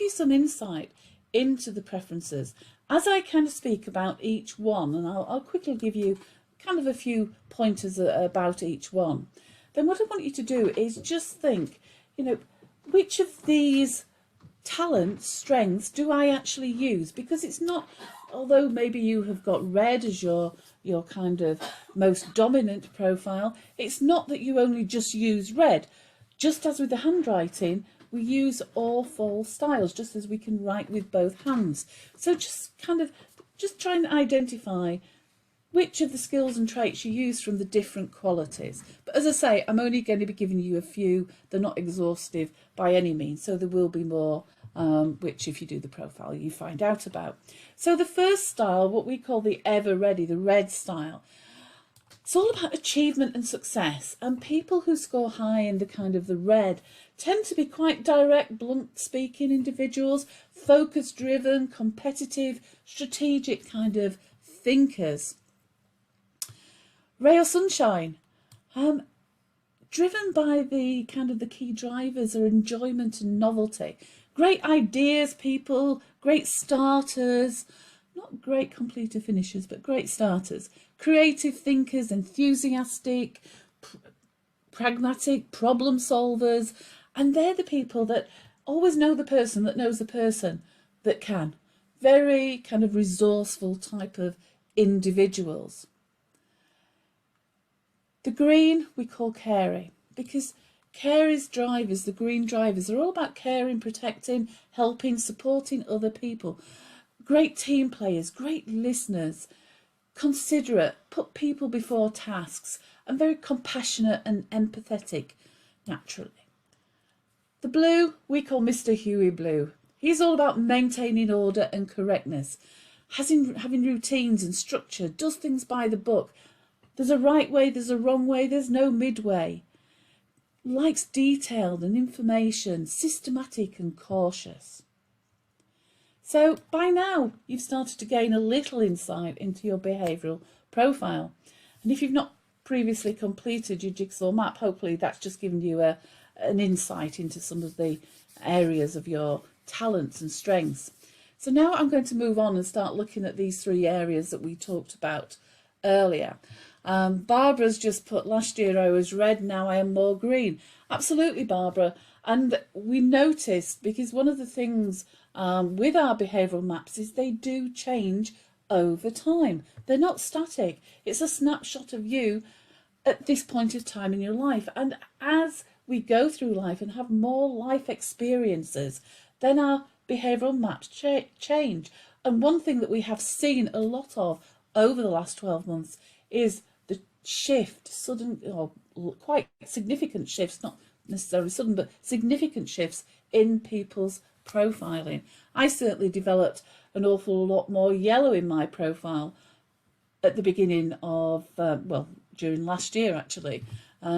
you some insight into the preferences. As I kind of speak about each one, and I'll quickly give you kind of a few pointers about each one, then what I want you to do is just think, you know, which of these talents, strengths do I actually use? Because it's not, although maybe you have got red as your kind of most dominant profile, it's not that you only just use red. Just as with the handwriting, we use all four styles, just as we can write with both hands. So just try and identify which of the skills and traits you use from the different qualities. But as I say, I'm only going to be giving you a few. They're not exhaustive by any means, so there will be more, which if you do the profile, you find out about. So the first style, what we call the ever ready, the red style, it's all about achievement and success. And people who score high in the kind of the red tend to be quite direct, blunt speaking individuals, focus driven, competitive, strategic kind of thinkers. Ray or sunshine, driven by the kind of the key drivers are enjoyment and novelty. Great ideas, people, great starters, not great completer finishers, but great starters. Creative thinkers, enthusiastic, pragmatic, problem solvers. And they're the people that always know the person that knows the person that can. Very kind of resourceful type of individuals. The green we call caring, because carers, drivers, the green drivers are all about caring, protecting, helping, supporting other people. Great team players, great listeners, considerate, put people before tasks, and very compassionate and empathetic naturally. The blue we call Mr. Huey Blue. He's all about maintaining order and correctness, having routines and structure, does things by the book. There's a right way, there's a wrong way, there's no midway. Likes detailed and information, systematic and cautious. So by now you've started to gain a little insight into your behavioural profile. And if you've not previously completed your jigsaw map, hopefully that's just given you an insight into some of the areas of your talents and strengths. So now I'm going to move on and start looking at these three areas that we talked about earlier. Barbara's just put, last year I was red, now I am more green. Absolutely, Barbara. And we noticed, because one of the things with our behavioural maps is they do change over time. They're not static. It's a snapshot of you at this point of time in your life. And as we go through life and have more life experiences, then our behavioural maps change. And one thing that we have seen a lot of over the last 12 months is the shift, sudden or quite significant shifts, not necessarily sudden, but significant shifts in people's profiling. I certainly developed an awful lot more yellow in my profile at the beginning of, during last year actually,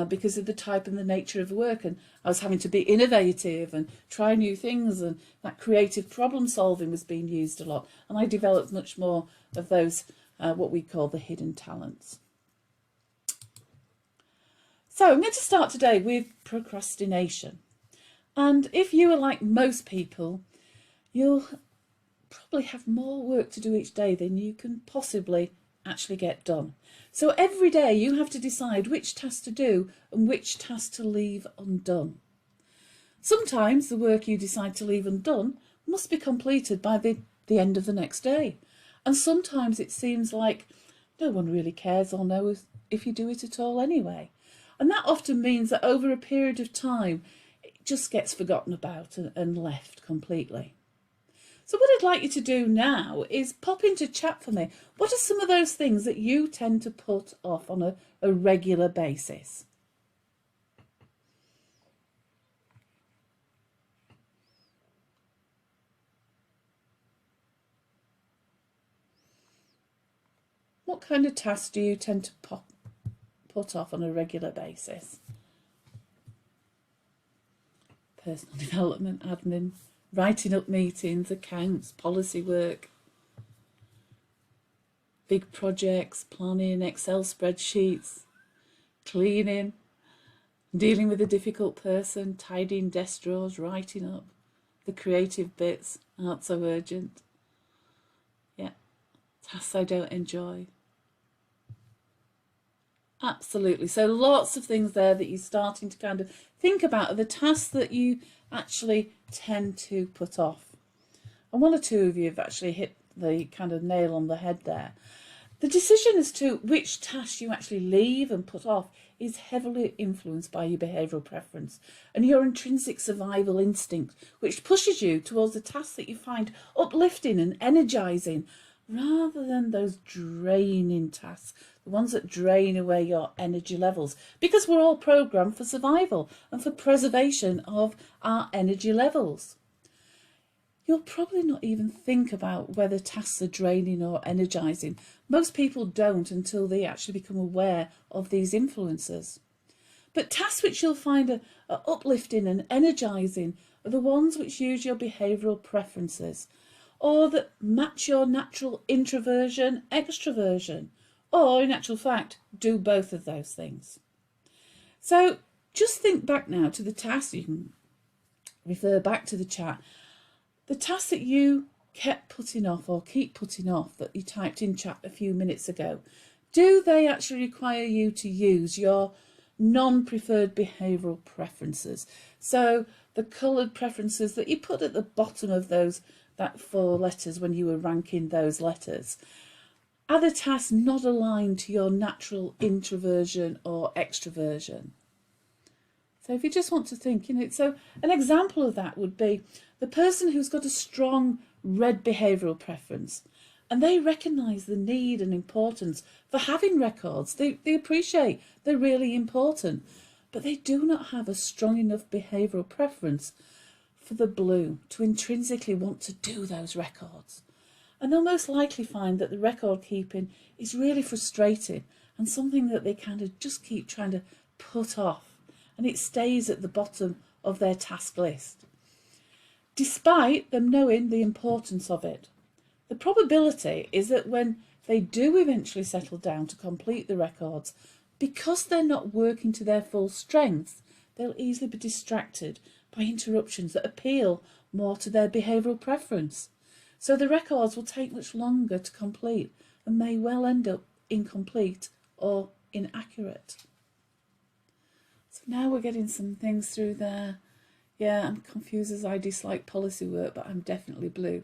because of the type and the nature of work, and I was having to be innovative and try new things, and that creative problem solving was being used a lot, and I developed much more of those what we call the hidden talents. So I'm going to start today with procrastination. And if you are like most people, you'll probably have more work to do each day than you can possibly actually get done. So every day you have to decide which task to do and which task to leave undone. Sometimes the work you decide to leave undone must be completed by the end of the next day. And sometimes it seems like no one really cares or knows if you do it at all anyway. And that often means that over a period of time, it just gets forgotten about and left completely. So what I'd like you to do now is pop into chat for me. What are some of those things that you tend to put off on a regular basis? What kind of tasks do you tend to put off on a regular basis? Personal development, admin, writing up meetings, accounts, policy work, big projects, planning, Excel spreadsheets, cleaning, dealing with a difficult person, tidying desk drawers, writing up, the creative bits aren't so urgent. Yeah, tasks I don't enjoy. Absolutely. So lots of things there that you're starting to kind of think about are the tasks that you actually tend to put off. And one or two of you have actually hit the kind of nail on the head there. The decision as to which tasks you actually leave and put off is heavily influenced by your behavioural preference and your intrinsic survival instinct, which pushes you towards the tasks that you find uplifting and energising, rather than those draining tasks, the ones that drain away your energy levels, because we're all programmed for survival and for preservation of our energy levels. You'll probably not even think about whether tasks are draining or energising. Most people don't until they actually become aware of these influences. But tasks which you'll find are uplifting and energising are the ones which use your behavioural preferences, or that match your natural introversion, extraversion, or in actual fact, do both of those things. So just think back now to the tasks. You can refer back to the chat. The tasks that you kept putting off or keep putting off that you typed in chat a few minutes ago, do they actually require you to use your non-preferred behavioural preferences? So the coloured preferences that you put at the bottom of that 4 letters when you were ranking those letters. Are the tasks not aligned to your natural introversion or extraversion? So if you just want to think, so an example of that would be the person who's got a strong red behavioural preference, and they recognise the need and importance for having records. They appreciate they're really important, but they do not have a strong enough behavioural preference for the blue to intrinsically want to do those records. And they'll most likely find that the record keeping is really frustrating and something that they kind of just keep trying to put off, and it stays at the bottom of their task list, despite them knowing the importance of it. The probability is that when they do eventually settle down to complete the records, because they're not working to their full strength, they'll easily be distracted by interruptions that appeal more to their behavioural preference. So the records will take much longer to complete and may well end up incomplete or inaccurate. So now we're getting some things through there. Yeah, I'm confused as I dislike policy work, but I'm definitely blue.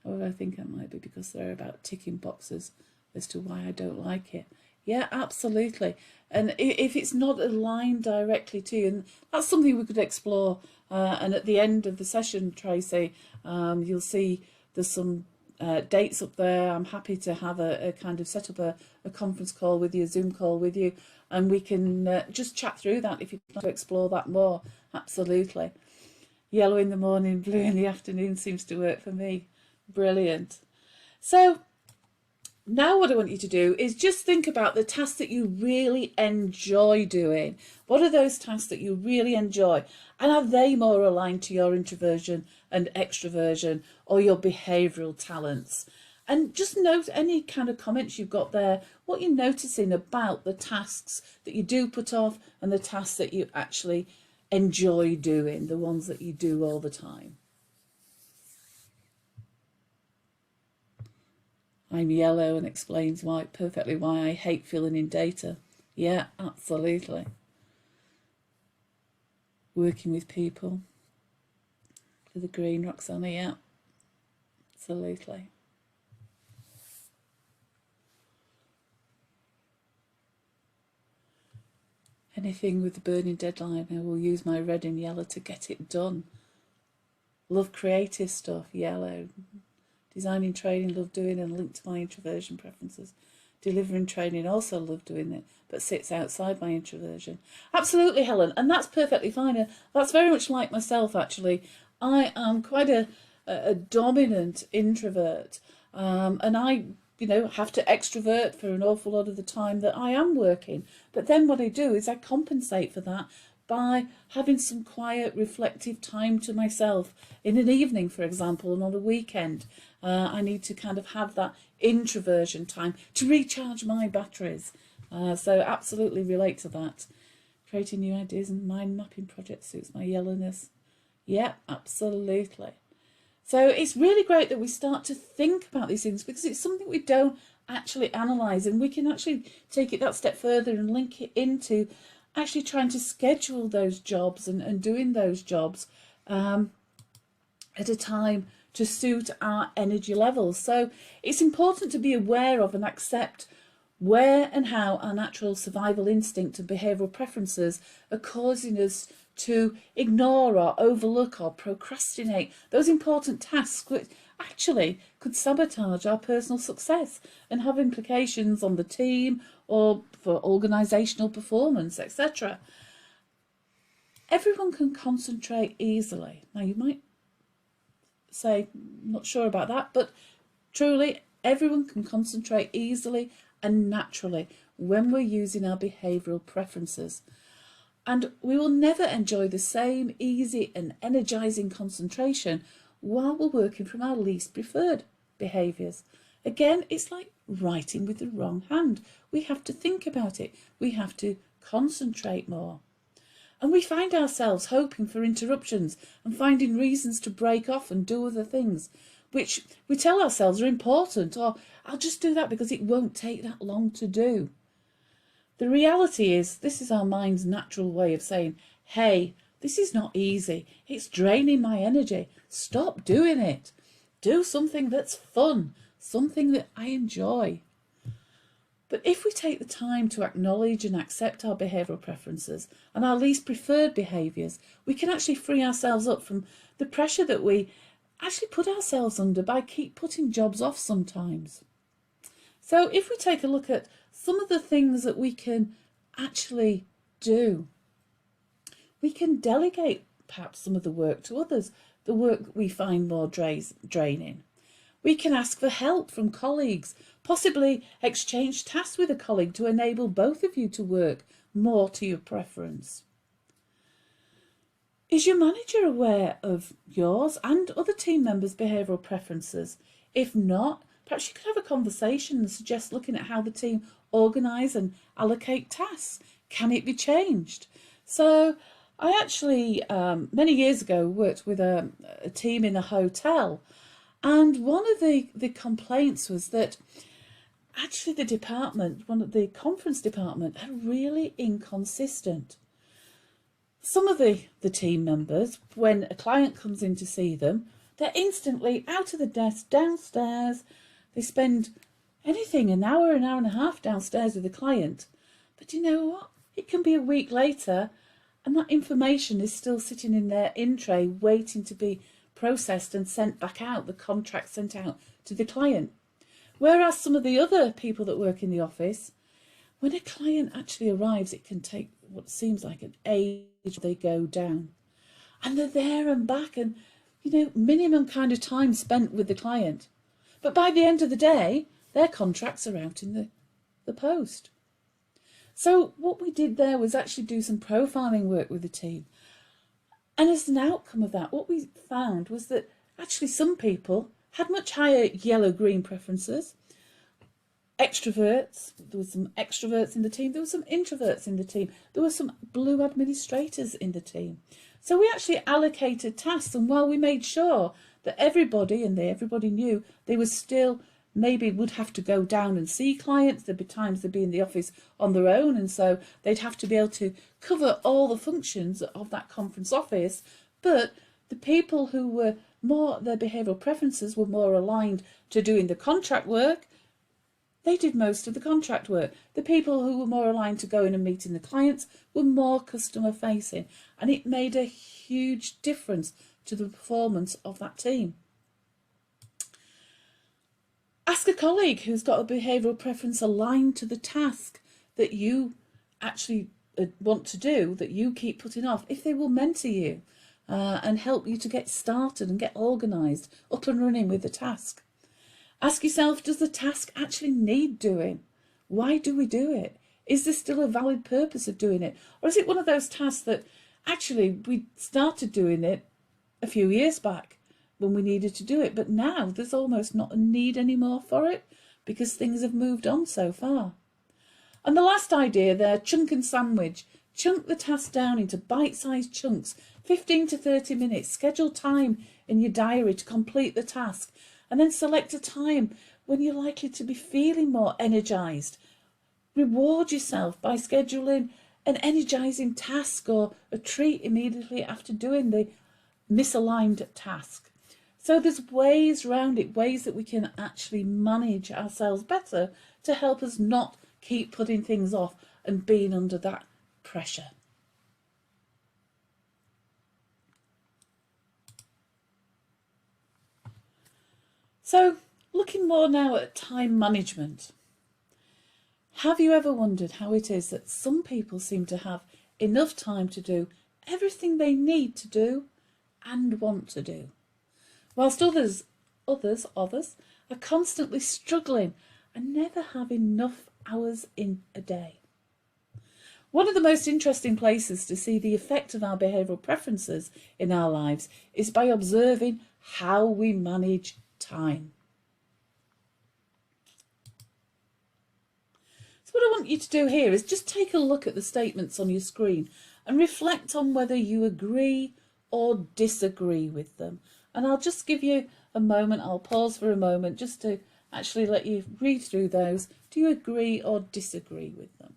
However, I think it might be because they're about ticking boxes as to why I don't like it. Yeah, absolutely. And if it's not aligned directly to you, and that's something we could explore. And at the end of the session, Tracy, you'll see there's some dates up there. I'm happy to have a kind of set up a conference call with you, a Zoom call with you, and we can just chat through that if you'd like to explore that more. Absolutely. Yellow in the morning, blue in the afternoon seems to work for me. Brilliant. So now what I want you to do is just think about the tasks that you really enjoy doing. What are those tasks that you really enjoy? And are they more aligned to your introversion and extraversion or your behavioural talents? And just note any kind of comments you've got there, what you're noticing about the tasks that you do put off and the tasks that you actually enjoy doing, the ones that you do all the time. I'm yellow and explains perfectly why I hate filling in data. Yeah, absolutely. Working with people. For the green, Roxana, yeah, absolutely. Anything with the burning deadline, I will use my red and yellow to get it done. Love creative stuff, yellow. Designing training, love doing, and linked to my introversion preferences. Delivering training, also love doing it, but sits outside my introversion. Absolutely, Helen, and that's perfectly fine. That's very much like myself, actually. I am quite a dominant introvert, and I, have to extrovert for an awful lot of the time that I am working. But then what I do is I compensate for that by having some quiet, reflective time to myself in an evening, for example, and on a weekend. I need to kind of have that introversion time to recharge my batteries. So absolutely relate to that. Creating new ideas and mind mapping projects suits my yellowness. Yeah, absolutely. So it's really great that we start to think about these things, because it's something we don't actually analyse, and we can actually take it that step further and link it into actually trying to schedule those jobs and doing those jobs at a time to suit our energy levels. So it's important to be aware of and accept where and how our natural survival instinct and behavioural preferences are causing us to ignore or overlook or procrastinate those important tasks which actually could sabotage our personal success and have implications on the team or for organisational performance, etc. Everyone can concentrate easily. Now you might say, not sure about that, but truly everyone can concentrate easily and naturally when we're using our behavioural preferences. And we will never enjoy the same easy and energising concentration while we're working from our least preferred behaviours. Again, it's like writing with the wrong hand. We have to think about it. We have to concentrate more. And we find ourselves hoping for interruptions and finding reasons to break off and do other things, which we tell ourselves are important, or I'll just do that because it won't take that long to do. The reality is, this is our mind's natural way of saying, hey, this is not easy. It's draining my energy. Stop doing it. Do something that's fun, something that I enjoy. But if we take the time to acknowledge and accept our behavioural preferences and our least preferred behaviours, we can actually free ourselves up from the pressure that we actually put ourselves under by keep putting jobs off sometimes. So if we take a look at some of the things that we can actually do, we can delegate perhaps some of the work to others, the work we find more draining. We can ask for help from colleagues, possibly exchange tasks with a colleague to enable both of you to work more to your preference. Is your manager aware of yours and other team members' behavioural preferences? If not, perhaps you could have a conversation and suggest looking at how the team organise and allocate tasks. Can it be changed? So I actually, many years ago, worked with a team in a hotel, and one of the complaints was that actually the department, one of the conference department, are really inconsistent. Some of the team members, when a client comes in to see them, they're instantly out of the desk, downstairs. They spend anything, an hour and a half downstairs with the client. But you know what? It can be a week later and that information is still sitting in their in tray waiting to be processed and sent back out, the contract sent out to the client. Whereas some of the other people that work in the office, when a client actually arrives, it can take what seems like an age. They go down and they're there and back, and minimum kind of time spent with the client. But by the end of the day, their contracts are out in the post. So what we did there was actually do some profiling work with the team. And as an outcome of that, what we found was that actually some people had much higher yellow-green preferences. Extroverts, there were some extroverts in the team, there were some introverts in the team, there were some blue administrators in the team. So we actually allocated tasks, and while we made sure that everybody knew they were still maybe would have to go down and see clients, there'd be times they'd be in the office on their own, and so they'd have to be able to cover all the functions of that conference office. But the people who were their behavioural preferences were more aligned to doing the contract work, they did most of the contract work. The people who were more aligned to going and meeting the clients were more customer facing, and it made a huge difference to the performance of that team. Ask a colleague who's got a behavioural preference aligned to the task that you actually want to do, that you keep putting off, if they will mentor you and help you to get started and get organised, up and running with the task. Ask yourself, does the task actually need doing? Why do we do it? Is there still a valid purpose of doing it? Or is it one of those tasks that actually we started doing it a few years back when we needed to do it, but now there's almost not a need anymore for it because things have moved on so far? And the last idea there, chunk and sandwich, Chunk the task down into bite-sized chunks, 15 to 30 minutes. Schedule time in your diary to complete the task, and then select a time when you're likely to be feeling more energised. Reward yourself by scheduling an energising task or a treat immediately after doing the misaligned task. So there's ways around it, ways that we can actually manage ourselves better to help us not keep putting things off and being under that pressure. So looking more now at time management. Have you ever wondered how it is that some people seem to have enough time to do everything they need to do and want to do, whilst others are constantly struggling and never have enough hours in a day? One of the most interesting places to see the effect of our behavioural preferences in our lives is by observing how we manage time. So what I want you to do here is just take a look at the statements on your screen and reflect on whether you agree or disagree with them. And I'll just give you a moment, I'll pause for a moment just to actually let you read through those. Do you agree or disagree with them?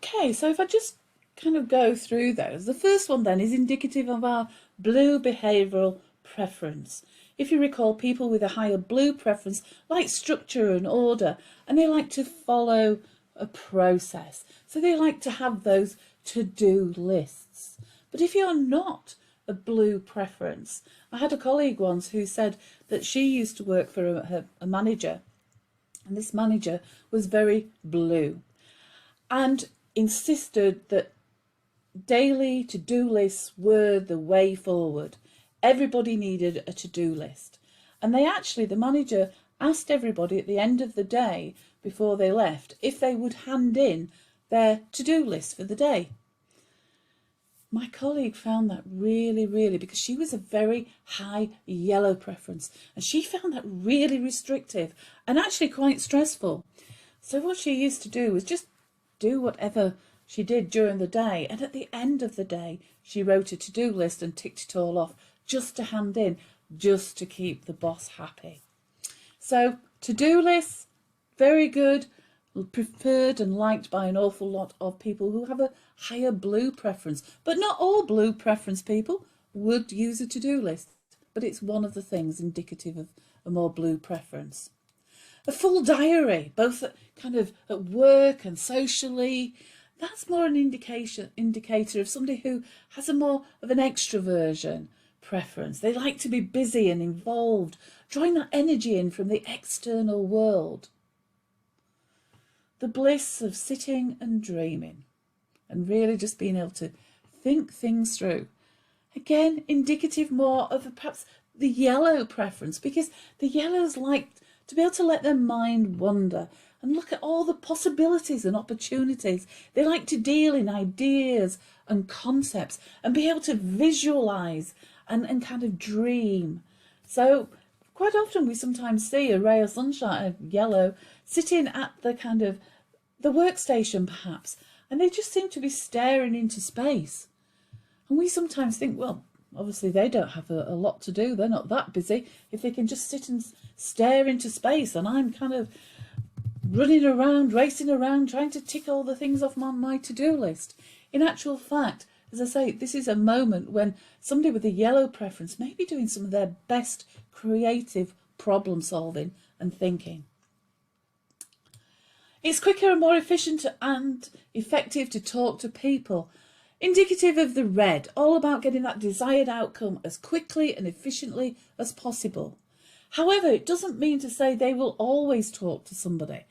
Okay, so if I just kind of go through those, the first one then is indicative of our blue behavioural preference. If you recall, people with a higher blue preference like structure and order, and they like to follow a process. So they like to have those to-do lists. But if you're not a blue preference, I had a colleague once who said that she used to work for a manager, and this manager was very blue and insisted that daily to-do lists were the way forward. Everybody needed a to-do list. And the manager asked everybody at the end of the day before they left if they would hand in their to-do list for the day. My colleague found that really, because she was a very high yellow preference, and she found that really restrictive and actually quite stressful. So what she used to do was just do whatever she did during the day, and at the end of the day she wrote a to-do list and ticked it all off just to hand in, just to keep the boss happy. So to-do lists, very good, preferred and liked by an awful lot of people who have a higher blue preference, but not all blue preference people would use a to-do list, but it's one of the things indicative of a more blue preference. A full diary, both at work and socially, that's more an indicator of somebody who has a more of an extraversion preference. They like to be busy and involved, drawing that energy in from the external world. The bliss of sitting and dreaming and really just being able to think things through. Again, indicative more of perhaps the yellow preference, because the yellows like to be able to let their mind wander and look at all the possibilities and opportunities. They like to deal in ideas and concepts and be able to visualise and kind of dream. So quite often we sometimes see a ray of sunshine, of yellow, sitting at the the workstation perhaps, and they just seem to be staring into space. And we sometimes think, well, obviously they don't have a lot to do, they're not that busy if they can just sit and stare into space, and I'm kind of running around, racing around, trying to tick all the things off my to-do list. In actual fact, as I say, this is a moment when somebody with a yellow preference may be doing some of their best creative problem solving and thinking. It's quicker and more efficient and effective to talk to people. Indicative of the red, all about getting that desired outcome as quickly and efficiently as possible. However, it doesn't mean to say they will always talk to somebody.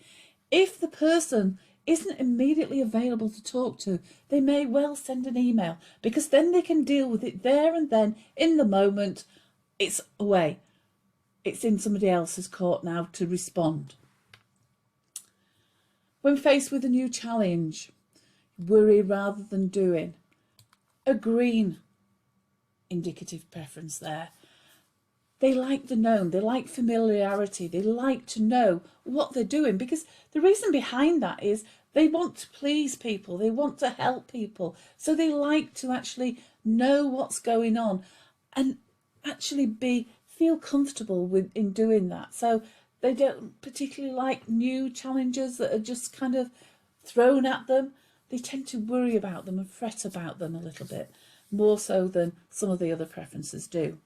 If the person isn't immediately available to talk to, they may well send an email, because then they can deal with it there and then in the moment. It's away. It's in somebody else's court now to respond. When faced with a new challenge, worry rather than doing. A green indicative preference there. They like the known, they like familiarity, they like to know what they're doing, because the reason behind that is they want to please people, they want to help people, so they like to actually know what's going on and actually feel comfortable in doing that. So they don't particularly like new challenges that are just kind of thrown at them. They tend to worry about them and fret about them a little bit, more so than some of the other preferences do.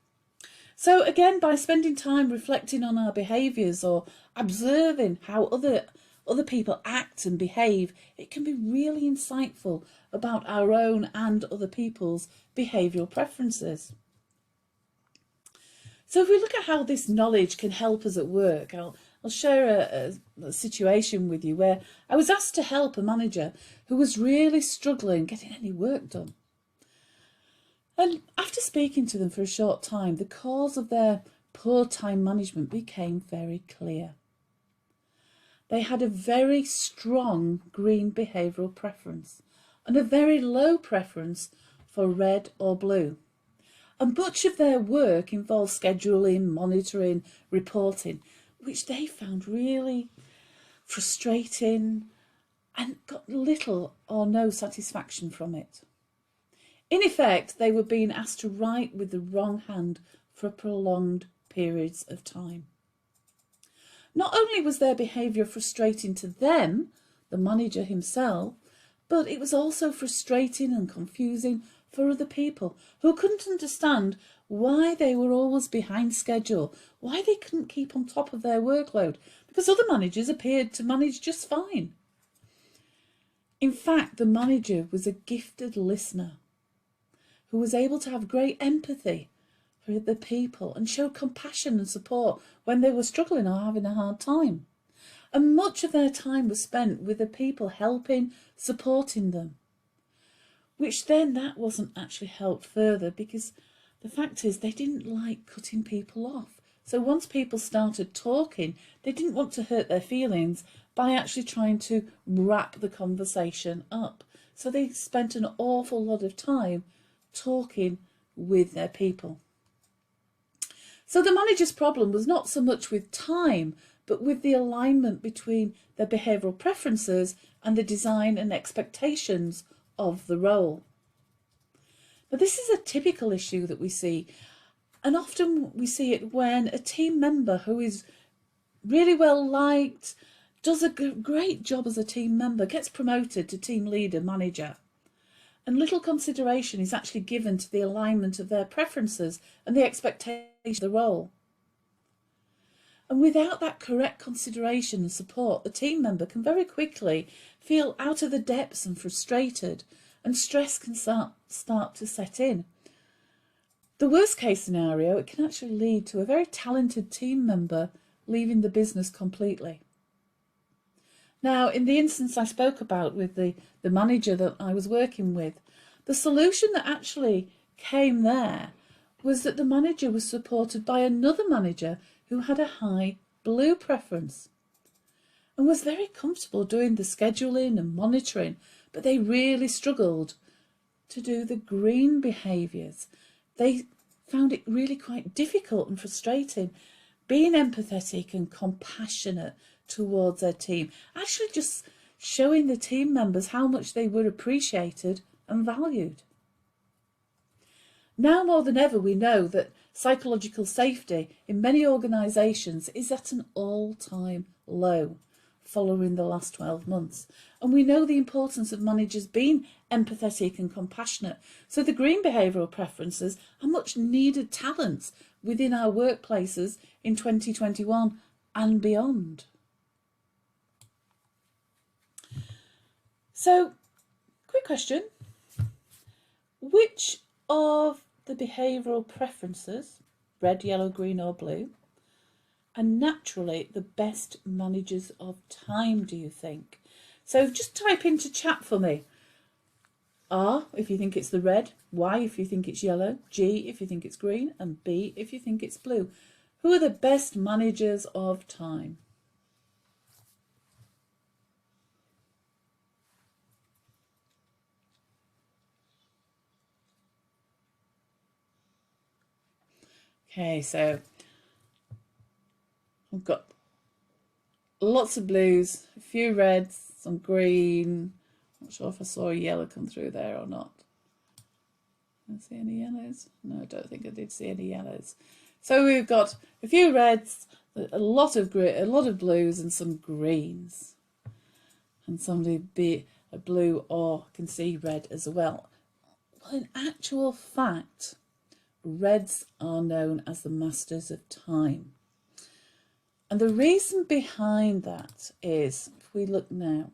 So again, by spending time reflecting on our behaviours or observing how other people act and behave, it can be really insightful about our own and other people's behavioural preferences. So if we look at how this knowledge can help us at work, I'll share a situation with you where I was asked to help a manager who was really struggling getting any work done. And after speaking to them for a short time, the cause of their poor time management became very clear. They had a very strong green behavioural preference and a very low preference for red or blue. And much of their work involved scheduling, monitoring, reporting, which they found really frustrating and got little or no satisfaction from it. In effect, they were being asked to write with the wrong hand for prolonged periods of time. Not only was their behaviour frustrating to them, the manager himself, but it was also frustrating and confusing for other people who couldn't understand why they were always behind schedule, why they couldn't keep on top of their workload, because other managers appeared to manage just fine. In fact, the manager was a gifted listener who was able to have great empathy for the people and show compassion and support when they were struggling or having a hard time. And much of their time was spent with the people helping, supporting them, which then that wasn't actually helped further, because the fact is they didn't like cutting people off. So once people started talking, they didn't want to hurt their feelings by actually trying to wrap the conversation up. So they spent an awful lot of time talking with their people. So the manager's problem was not so much with time, but with the alignment between their behavioural preferences and the design and expectations of the role. Now, this is a typical issue that we see, and often we see it when a team member who is really well liked, does a great job as a team member, gets promoted to team leader, manager, and little consideration is actually given to the alignment of their preferences and the expectation of the role. And without that correct consideration and support, the team member can very quickly feel out of the depths and frustrated, and stress can start to set in. The worst case scenario, it can actually lead to a very talented team member leaving the business completely. Now, in the instance I spoke about with the manager that I was working with, the solution that actually came there was that the manager was supported by another manager who had a high blue preference and was very comfortable doing the scheduling and monitoring, but they really struggled to do the green behaviours. They found it really quite difficult and frustrating, being empathetic and compassionate towards their team, actually just showing the team members how much they were appreciated and valued. Now more than ever, we know that psychological safety in many organisations is at an all-time low following the last 12 months. And we know the importance of managers being empathetic and compassionate. So the green behavioural preferences are much needed talents within our workplaces in 2021 and beyond. So, quick question. Which of the behavioural preferences, red, yellow, green or blue, are naturally the best managers of time, do you think? So just type into chat for me. R if you think it's the red, Y if you think it's yellow, G if you think it's green, and B if you think it's blue. Who are the best managers of time? Okay, so I've got lots of blues, a few reds, some green. Not sure if I saw a yellow come through there or not. Did I see any yellows? No, I don't think I did see any yellows. So we've got a few reds, a lot of blues, and some greens. And somebody be a blue or can see red as well. Well, in actual fact, reds are known as the masters of time. And the reason behind that is, if we look now,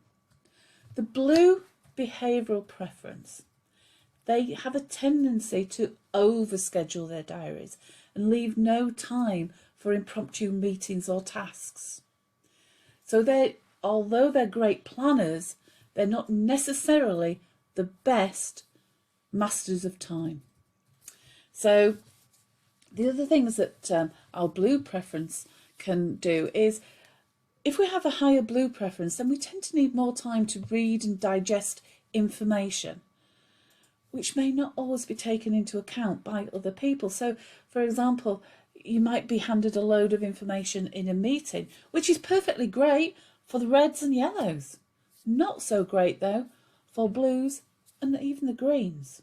the blue behavioural preference, they have a tendency to overschedule their diaries and leave no time for impromptu meetings or tasks. So although they're great planners, they're not necessarily the best masters of time. So the other things that our blue preference can do is, if we have a higher blue preference, then we tend to need more time to read and digest information, which may not always be taken into account by other people. So, for example, you might be handed a load of information in a meeting, which is perfectly great for the reds and yellows. Not so great, though, for blues and even the greens.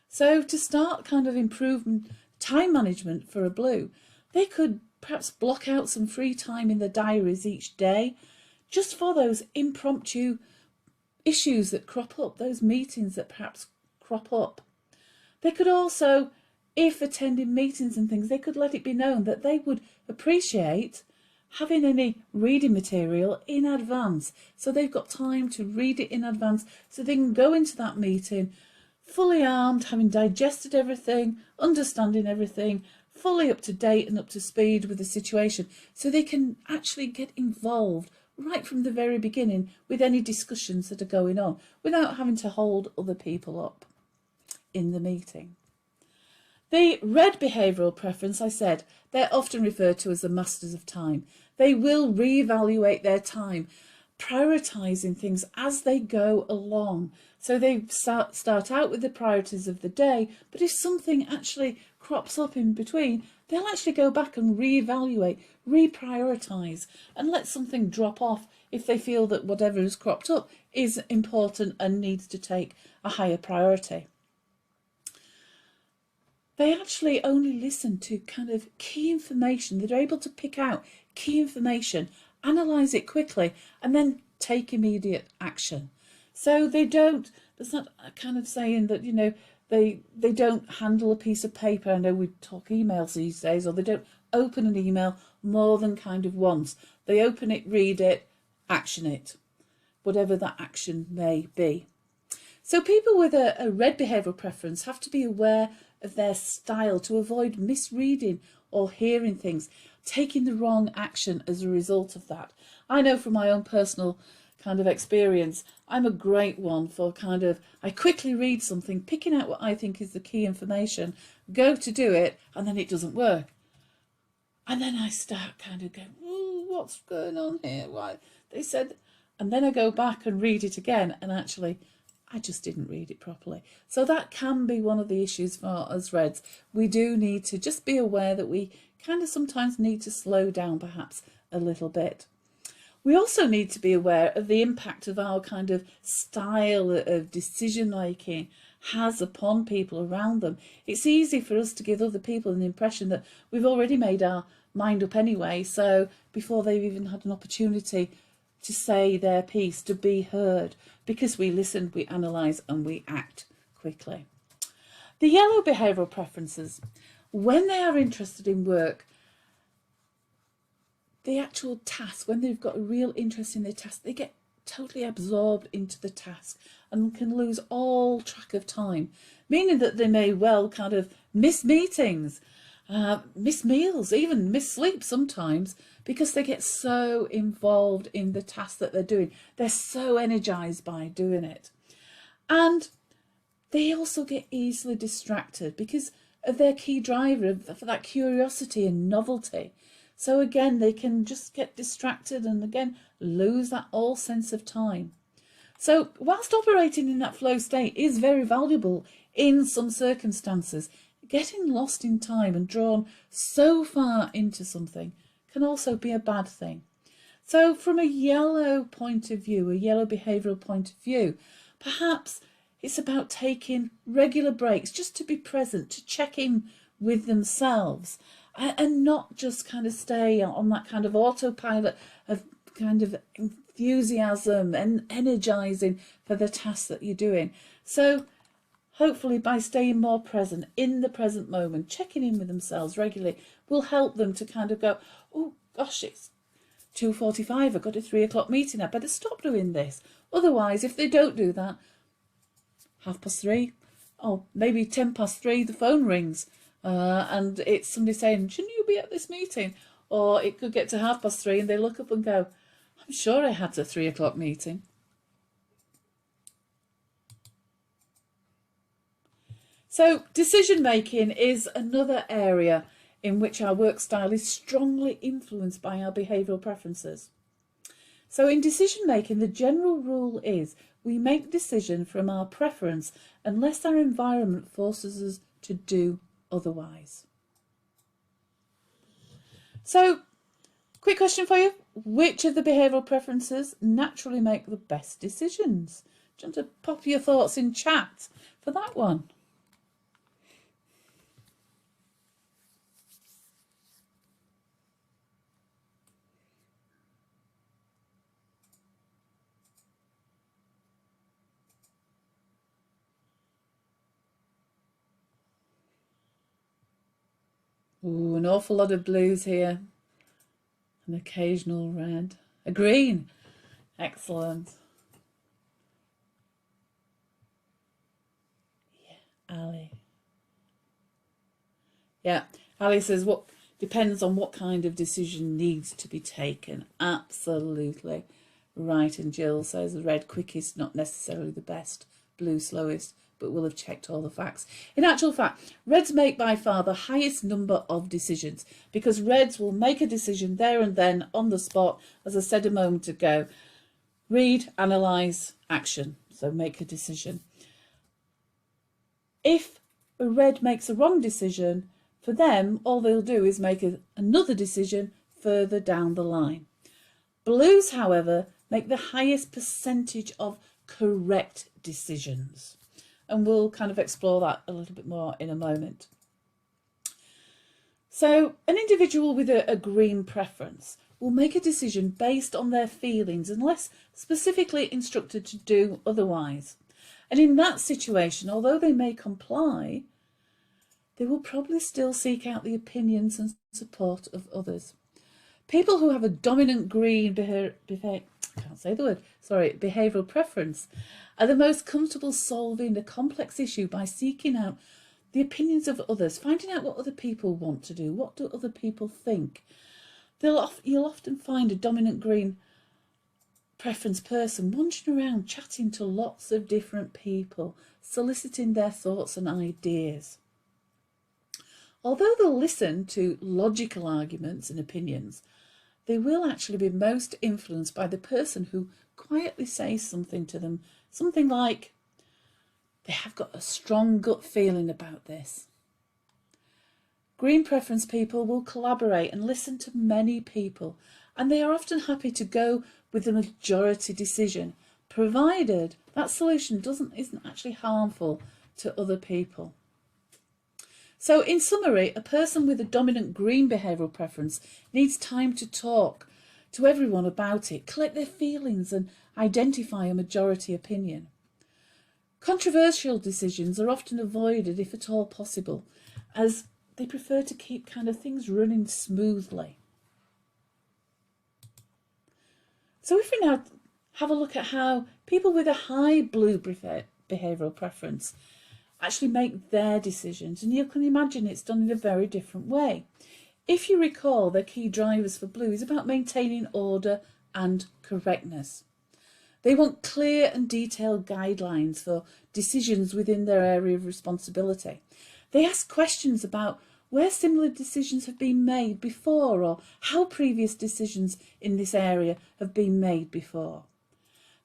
So to start kind of improving time management for a blue, they could perhaps block out some free time in their diaries each day just for those impromptu issues that crop up, those meetings that perhaps crop up. They could also, if attending meetings and things, they could let it be known that they would appreciate having any reading material in advance. So they've got time to read it in advance so they can go into that meeting fully armed, having digested everything, understanding everything, fully up to date and up to speed with the situation, so they can actually get involved right from the very beginning with any discussions that are going on without having to hold other people up in the meeting. The red behavioural preference, I said, they're often referred to as the masters of time. They will reevaluate their time, prioritising things as they go along. So they start out with the priorities of the day, but if something actually crops up in between, they'll actually go back and reevaluate, reprioritise, and let something drop off if they feel that whatever has cropped up is important and needs to take a higher priority. They actually only listen to kind of key information. They're able to pick out key information, analyse it quickly, and then take immediate action. So they don't, there's not a kind of saying that, you know, they don't handle a piece of paper. I know we talk emails these days, or they don't open an email more than kind of once. They open it, read it, action it, whatever that action may be. So people with a red behavioural preference have to be aware of their style to avoid misreading or hearing things, taking the wrong action as a result of that. I know from my own personal kind of experience, I'm a great one for kind of, I quickly read something, picking out what I think is the key information, go to do it, and then it doesn't work. And then I start kind of going, oh, what's going on here? Why? They said, and then I go back and read it again, and actually, I just didn't read it properly. So that can be one of the issues for us Reds. We do need to just be aware that we kind of sometimes need to slow down perhaps a little bit. We also need to be aware of the impact of our kind of style of decision making has upon people around them. It's easy for us to give other people an impression that we've already made our mind up anyway, so before they've even had an opportunity to say their piece, to be heard, because we listen, we analyse and we act quickly. The yellow behavioural preferences, when they are interested in work, the actual task, when they've got a real interest in their task, they get totally absorbed into the task and can lose all track of time, meaning that they may well kind of miss meetings miss meals, even miss sleep sometimes, because they get so involved in the task that they're doing. They're so energized by doing it. And they also get easily distracted because of their key driver for that curiosity and novelty. So again, they can just get distracted and again lose that whole sense of time. So whilst operating in that flow state is very valuable in some circumstances, getting lost in time and drawn so far into something can also be a bad thing. So from a yellow point of view, a yellow behavioural point of view, perhaps it's about taking regular breaks just to be present, to check in with themselves and not just kind of stay on that kind of autopilot of kind of enthusiasm and energizing for the task that you're doing. So hopefully by staying more present in the present moment, checking in with themselves regularly will help them to kind of go, oh gosh, it's 2:45, I've got a 3 o'clock meeting, I better stop doing this. Otherwise, if they don't do that, 3:30, oh, maybe 3:10, the phone rings and it's somebody saying, shouldn't you be at this meeting? Or it could get to 3:30 and they look up and go, I'm sure I had a 3 o'clock meeting. So decision making is another area in which our work style is strongly influenced by our behavioural preferences. So in decision making, the general rule is we make decision from our preference unless our environment forces us to do otherwise. So, quick question for you. Which of the behavioural preferences naturally make the best decisions? Do you want to pop your thoughts in chat for that one? Ooh, an awful lot of blues here. An occasional red. A green. Excellent. Yeah, Ali. Yeah, Ali says what depends on what kind of decision needs to be taken. Absolutely right. And Jill says the red quickest, not necessarily the best. Blue slowest, but will have checked all the facts. In actual fact, reds make by far the highest number of decisions because reds will make a decision there and then on the spot, as I said a moment ago. Read, analyse, action. So make a decision. If a red makes a wrong decision, for them, all they'll do is make another decision further down the line. Blues, however, make the highest percentage of correct decisions. And we'll kind of explore that a little bit more in a moment. So an individual with a green preference will make a decision based on their feelings unless specifically instructed to do otherwise. And in that situation, although they may comply, they will probably still seek out the opinions and support of others. People who have a dominant green behavioural preference are the most comfortable solving a complex issue by seeking out the opinions of others, finding out what other people want to do, what do other people think. You'll often find a dominant green preference person wandering around chatting to lots of different people, soliciting their thoughts and ideas. Although they'll listen to logical arguments and opinions, they will actually be most influenced by the person who quietly says something to them, something like, they have got a strong gut feeling about this. Green preference people will collaborate and listen to many people, and they are often happy to go with the majority decision, provided that solution isn't actually harmful to other people. So in summary, a person with a dominant green behavioural preference needs time to talk to everyone about it, collect their feelings and identify a majority opinion. Controversial decisions are often avoided if at all possible, as they prefer to keep kind of things running smoothly. So if we now have a look at how people with a high blue behavioural preference actually make their decisions, and you can imagine it's done in a very different way. If you recall, the key drivers for blue is about maintaining order and correctness. They want clear and detailed guidelines for decisions within their area of responsibility. They ask questions about where similar decisions have been made before, or how previous decisions in this area have been made before.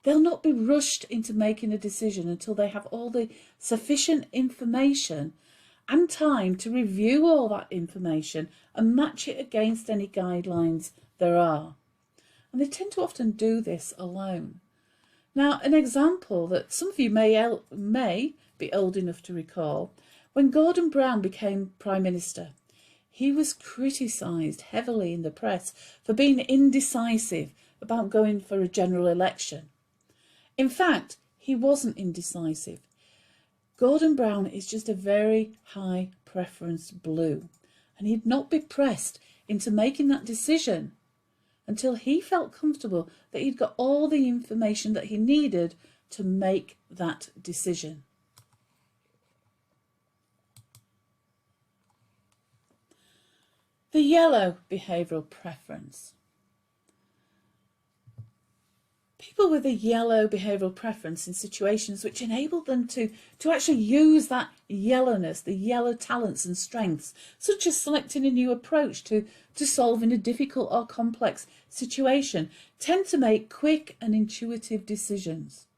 They'll not be rushed into making a decision until they have all the sufficient information and time to review all that information and match it against any guidelines there are. And they tend to often do this alone. Now, an example that some of you may be old enough to recall, when Gordon Brown became Prime Minister, he was criticised heavily in the press for being indecisive about going for a general election. In fact, he wasn't indecisive. Gordon Brown is just a very high preference blue, and he'd not be pressed into making that decision until he felt comfortable that he'd got all the information that he needed to make that decision. The yellow behavioural preference. People with a yellow behavioural preference in situations which enable them to actually use that yellowness, the yellow talents and strengths, such as selecting a new approach to solving a difficult or complex situation, tend to make quick and intuitive decisions.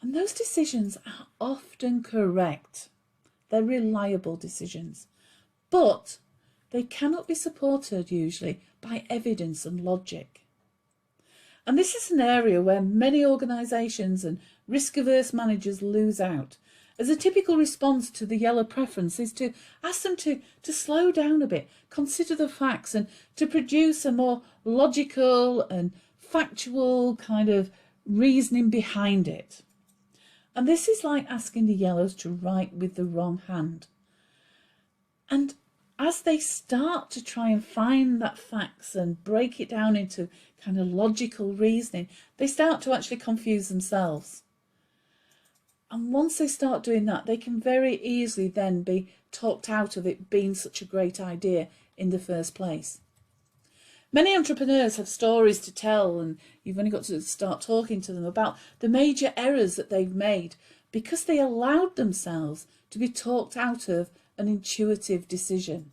And those decisions are often correct. They're reliable decisions. But they cannot be supported usually by evidence and logic. And this is an area where many organisations and risk-averse managers lose out, as a typical response to the yellow preference is to ask them to slow down a bit, consider the facts, and to produce a more logical and factual kind of reasoning behind it. And this is like asking the yellows to write with the wrong hand. And as they start to try and find that facts and break it down into kind of logical reasoning, they start to actually confuse themselves. And once they start doing that, they can very easily then be talked out of it being such a great idea in the first place. Many entrepreneurs have stories to tell, and you've only got to start talking to them about the major errors that they've made because they allowed themselves to be talked out of an intuitive decision.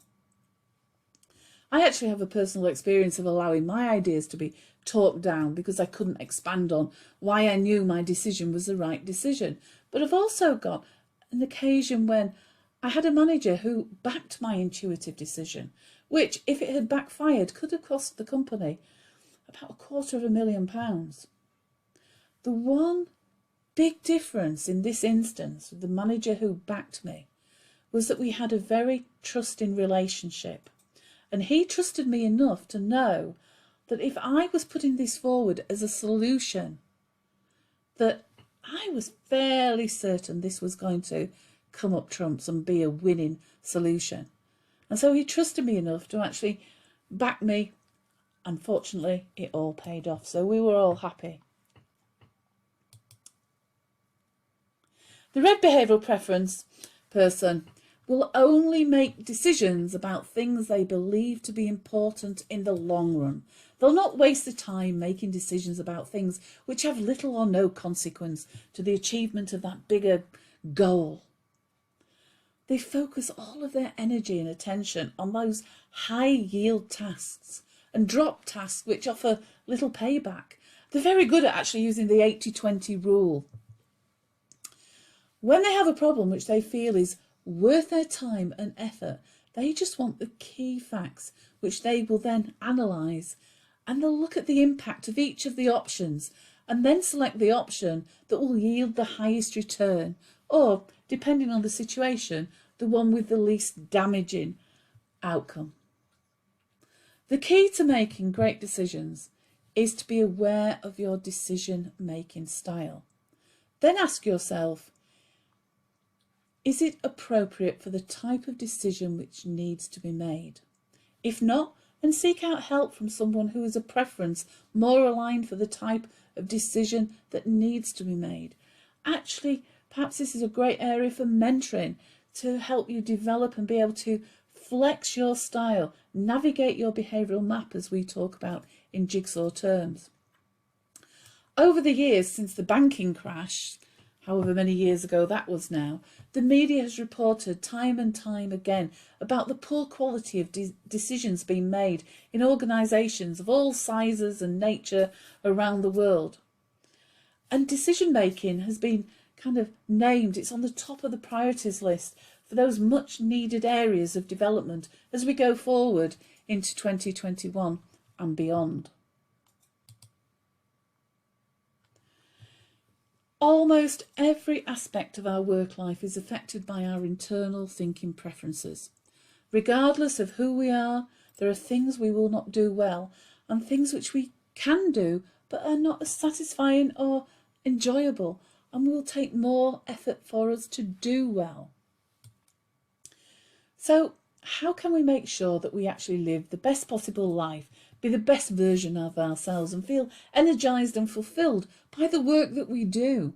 I actually have a personal experience of allowing my ideas to be talked down because I couldn't expand on why I knew my decision was the right decision. But I've also got an occasion when I had a manager who backed my intuitive decision, which, if it had backfired, could have cost the company about £250,000. The one big difference in this instance with the manager who backed me was that we had a very trusting relationship. And he trusted me enough to know that if I was putting this forward as a solution, that I was fairly certain this was going to come up trumps and be a winning solution. And so he trusted me enough to actually back me. Unfortunately, it all paid off. So we were all happy. The red behavioural preference person will only make decisions about things they believe to be important in the long run. They'll not waste the time making decisions about things which have little or no consequence to the achievement of that bigger goal. They focus all of their energy and attention on those high-yield tasks and drop tasks which offer little payback. They're very good at actually using the 80-20 rule. When they have a problem which they feel is worth their time and effort, they just want the key facts which they will then analyse, and they'll look at the impact of each of the options and then select the option that will yield the highest return, or, depending on the situation, the one with the least damaging outcome. The key to making great decisions is to be aware of your decision-making style. Then ask yourself, is it appropriate for the type of decision which needs to be made? If not, then seek out help from someone who has a preference more aligned for the type of decision that needs to be made. Actually Perhaps this is a great area for mentoring to help you develop and be able to flex your style, navigate your behavioural map as we talk about in Jigsaw terms. Over the years since the banking crash, however many years ago that was now, the media has reported time and time again about the poor quality of decisions being made in organisations of all sizes and nature around the world. And decision making has been kind of named, it's on the top of the priorities list for those much needed areas of development as we go forward into 2021 and beyond. Almost every aspect of our work life is affected by our internal thinking preferences. Regardless of who we are, there are things we will not do well and things which we can do but are not as satisfying or enjoyable and will take more effort for us to do well. So how can we make sure that we actually live the best possible life, be the best version of ourselves and feel energised and fulfilled by the work that we do?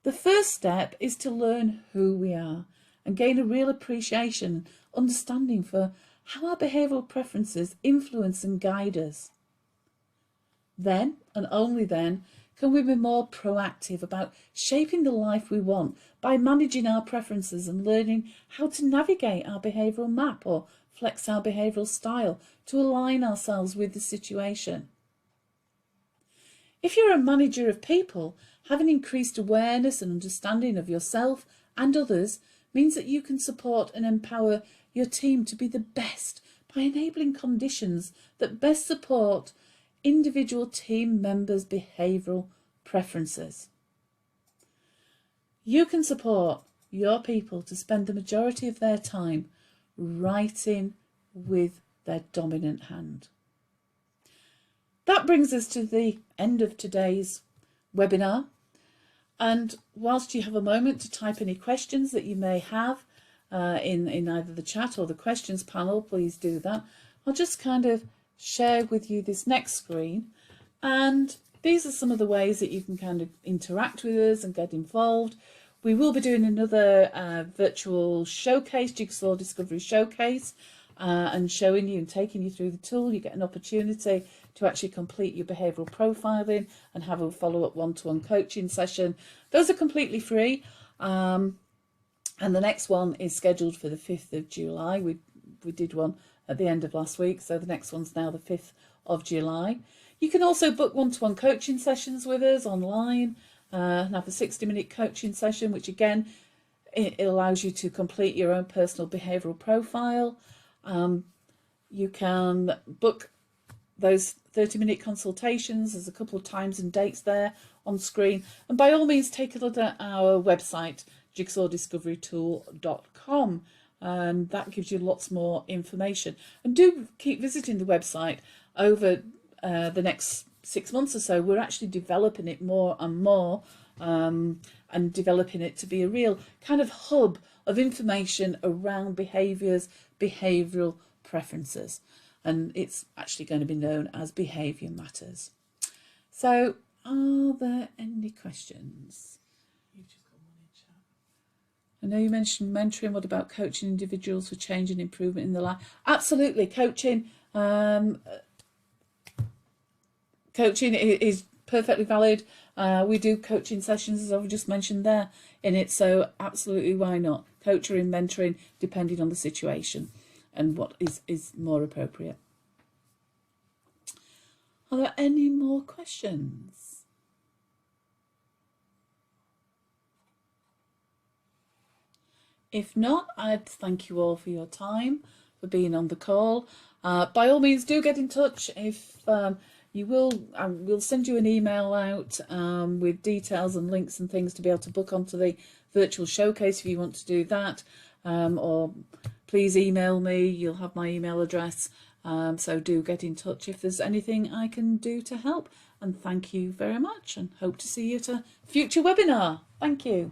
The first step is to learn who we are and gain a real appreciation and understanding for how our behavioural preferences influence and guide us. Then, and only then, can we be more proactive about shaping the life we want by managing our preferences and learning how to navigate our behavioural map or flex our behavioural style to align ourselves with the situation. If you're a manager of people, having increased awareness and understanding of yourself and others means that you can support and empower your team to be the best by enabling conditions that best support individual team members' behavioural preferences. You can support your people to spend the majority of their time writing with their dominant hand. That brings us to the end of today's webinar. And whilst you have a moment to type any questions that you may have in either the chat or the questions panel, please do that. I'll just kind of share with you this next screen, and these are some of the ways that you can kind of interact with us and get involved. We will be doing another virtual showcase, Jigsaw Discovery Showcase, and showing you and taking you through the tool. You get an opportunity to actually complete your behavioural profiling and have a follow-up one-to-one coaching session. Those are completely free, and the next one is scheduled for the 5th of July. We did one at the end of last week, so the next one's now the 5th of July. You can also book one-to-one coaching sessions with us online and have a 60-minute coaching session, which again, it allows you to complete your own personal behavioural profile. You can book those 30-minute consultations. There's a couple of times and dates there on screen. And by all means, take a look at our website, jigsawdiscoverytool.com. That gives you lots more information. And do keep visiting the website over the next 6 months or so. We're actually developing it more and more and developing it to be a real kind of hub of information around behaviours, behavioural preferences. And it's actually going to be known as Behaviours Matters. So, are there any questions? You've just got one in chat. I know you mentioned mentoring. What about coaching individuals for change and improvement in their life? Absolutely, coaching. Coaching is perfectly valid. We do coaching sessions, as I've just mentioned there, in it. So absolutely, why not? Coaching and mentoring, depending on the situation and what is more appropriate. Are there any more questions? If not, I'd thank you all for your time, for being on the call. By all means, do get in touch. If you will, we'll send you an email out with details and links and things to be able to book onto the virtual showcase if you want to do that. Or please email me. You'll have my email address. So do get in touch if there's anything I can do to help. And thank you very much, and hope to see you at a future webinar. Thank you.